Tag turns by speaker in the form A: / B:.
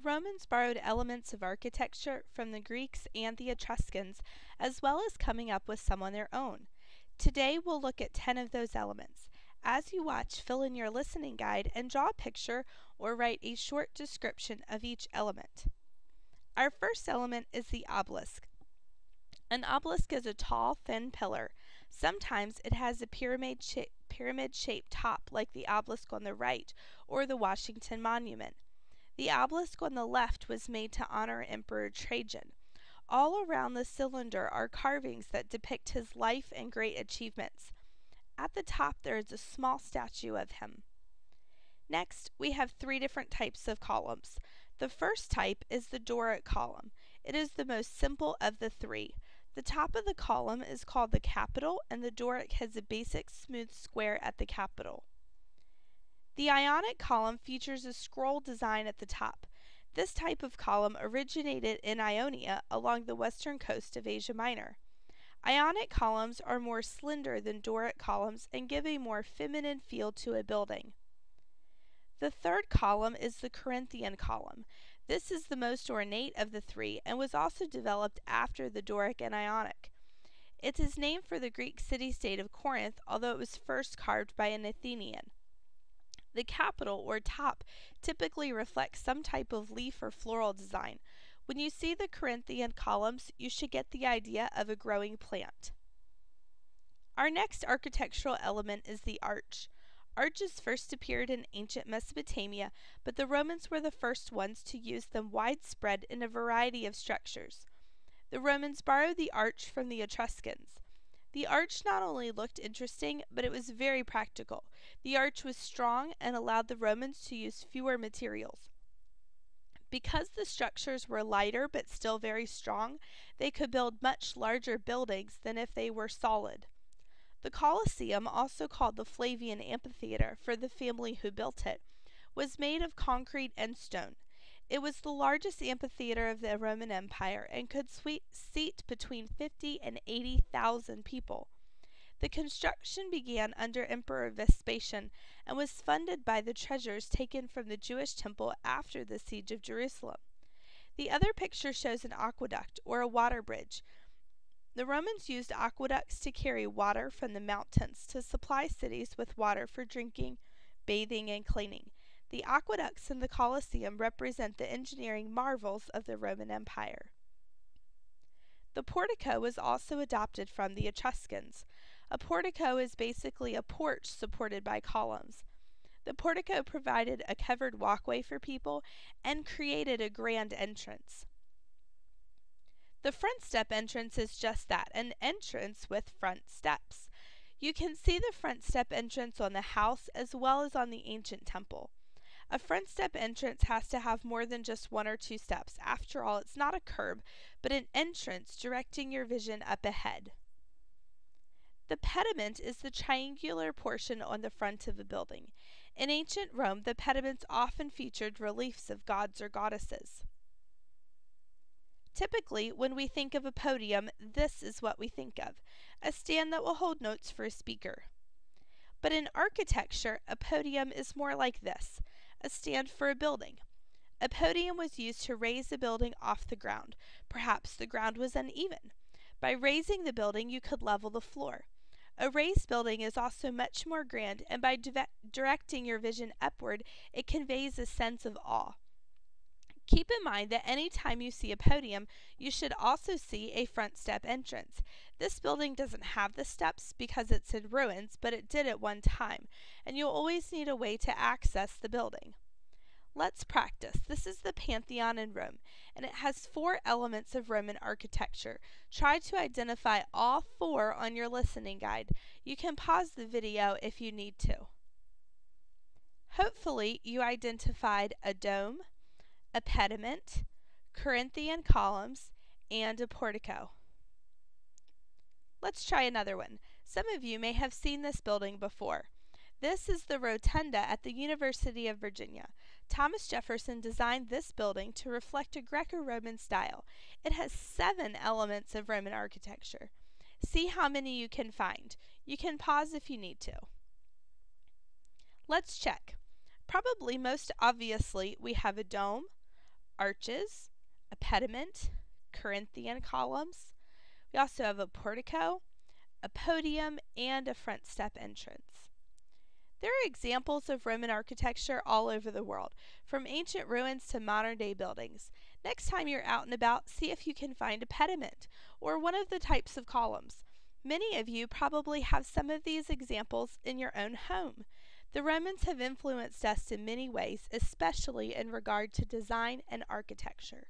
A: Romans borrowed elements of architecture from the Greeks and the Etruscans, as well as coming up with some on their own. Today we'll look at 10 of those elements. As you watch, fill in your listening guide and draw a picture or write a short description of each element. Our first element is the obelisk. An obelisk is a tall, thin pillar. Sometimes it has a pyramid-shaped top like the obelisk on the right or the Washington Monument. The obelisk on the left was made to honor Emperor Trajan. All around the cylinder are carvings that depict his life and great achievements. At the top there is a small statue of him. Next, we have 3 different types of columns. The first type is the Doric column. It is the most simple of the 3. The top of the column is called the capital, and the Doric has a basic smooth square at the capital. The Ionic column features a scroll design at the top. This type of column originated in Ionia along the western coast of Asia Minor. Ionic columns are more slender than Doric columns and give a more feminine feel to a building. The third column is the Corinthian column. This is the most ornate of the 3 and was also developed after the Doric and Ionic. It is named for the Greek city-state of Corinth, although it was first carved by an Athenian. The capital, or top, typically reflects some type of leaf or floral design. When you see the Corinthian columns, you should get the idea of a growing plant. Our next architectural element is the arch. Arches first appeared in ancient Mesopotamia, but the Romans were the first ones to use them widespread in a variety of structures. The Romans borrowed the arch from the Etruscans. The arch not only looked interesting, but it was very practical. The arch was strong and allowed the Romans to use fewer materials. Because the structures were lighter but still very strong, they could build much larger buildings than if they were solid. The Colosseum, also called the Flavian Amphitheater for the family who built it, was made of concrete and stone. It was the largest amphitheater of the Roman Empire and could seat between 50 and 80,000 people. The construction began under Emperor Vespasian and was funded by the treasures taken from the Jewish temple after the siege of Jerusalem. The other picture shows an aqueduct, or a water bridge. The Romans used aqueducts to carry water from the mountains to supply cities with water for drinking, bathing, and cleaning. The aqueducts in the Colosseum represent the engineering marvels of the Roman Empire. The portico was also adopted from the Etruscans. A portico is basically a porch supported by columns. The portico provided a covered walkway for people and created a grand entrance. The front step entrance is just that, an entrance with front steps. You can see the front step entrance on the house as well as on the ancient temple. A front step entrance has to have more than just 1 or 2 steps. After all, it's not a curb, but an entrance directing your vision up ahead. The pediment is the triangular portion on the front of a building. In ancient Rome, the pediments often featured reliefs of gods or goddesses. Typically, when we think of a podium, this is what we think of: a stand that will hold notes for a speaker. But in architecture, a podium is more like this: a stand for a building. A podium was used to raise a building off the ground. Perhaps the ground was uneven. By raising the building, you could level the floor. A raised building is also much more grand, and by directing your vision upward, it conveys a sense of awe. Keep in mind that any time you see a podium, you should also see a front step entrance. This building doesn't have the steps because it's in ruins, but it did at one time, and you'll always need a way to access the building. Let's practice. This is the Pantheon in Rome, and it has 4 elements of Roman architecture. Try to identify all 4 on your listening guide. You can pause the video if you need to. Hopefully, you identified a dome, a pediment, Corinthian columns, and a portico. Let's try another one. Some of you may have seen this building before. This is the Rotunda at the University of Virginia. Thomas Jefferson designed this building to reflect a Greco-Roman style. It has 7 elements of Roman architecture. See how many you can find. You can pause if you need to. Let's check. Probably most obviously, we have a dome, arches, a pediment, Corinthian columns. We also have a portico, a podium, and a front step entrance. There are examples of Roman architecture all over the world, from ancient ruins to modern day buildings. Next time you're out and about, see if you can find a pediment or one of the types of columns. Many of you probably have some of these examples in your own home. The Romans have influenced us in many ways, especially in regard to design and architecture.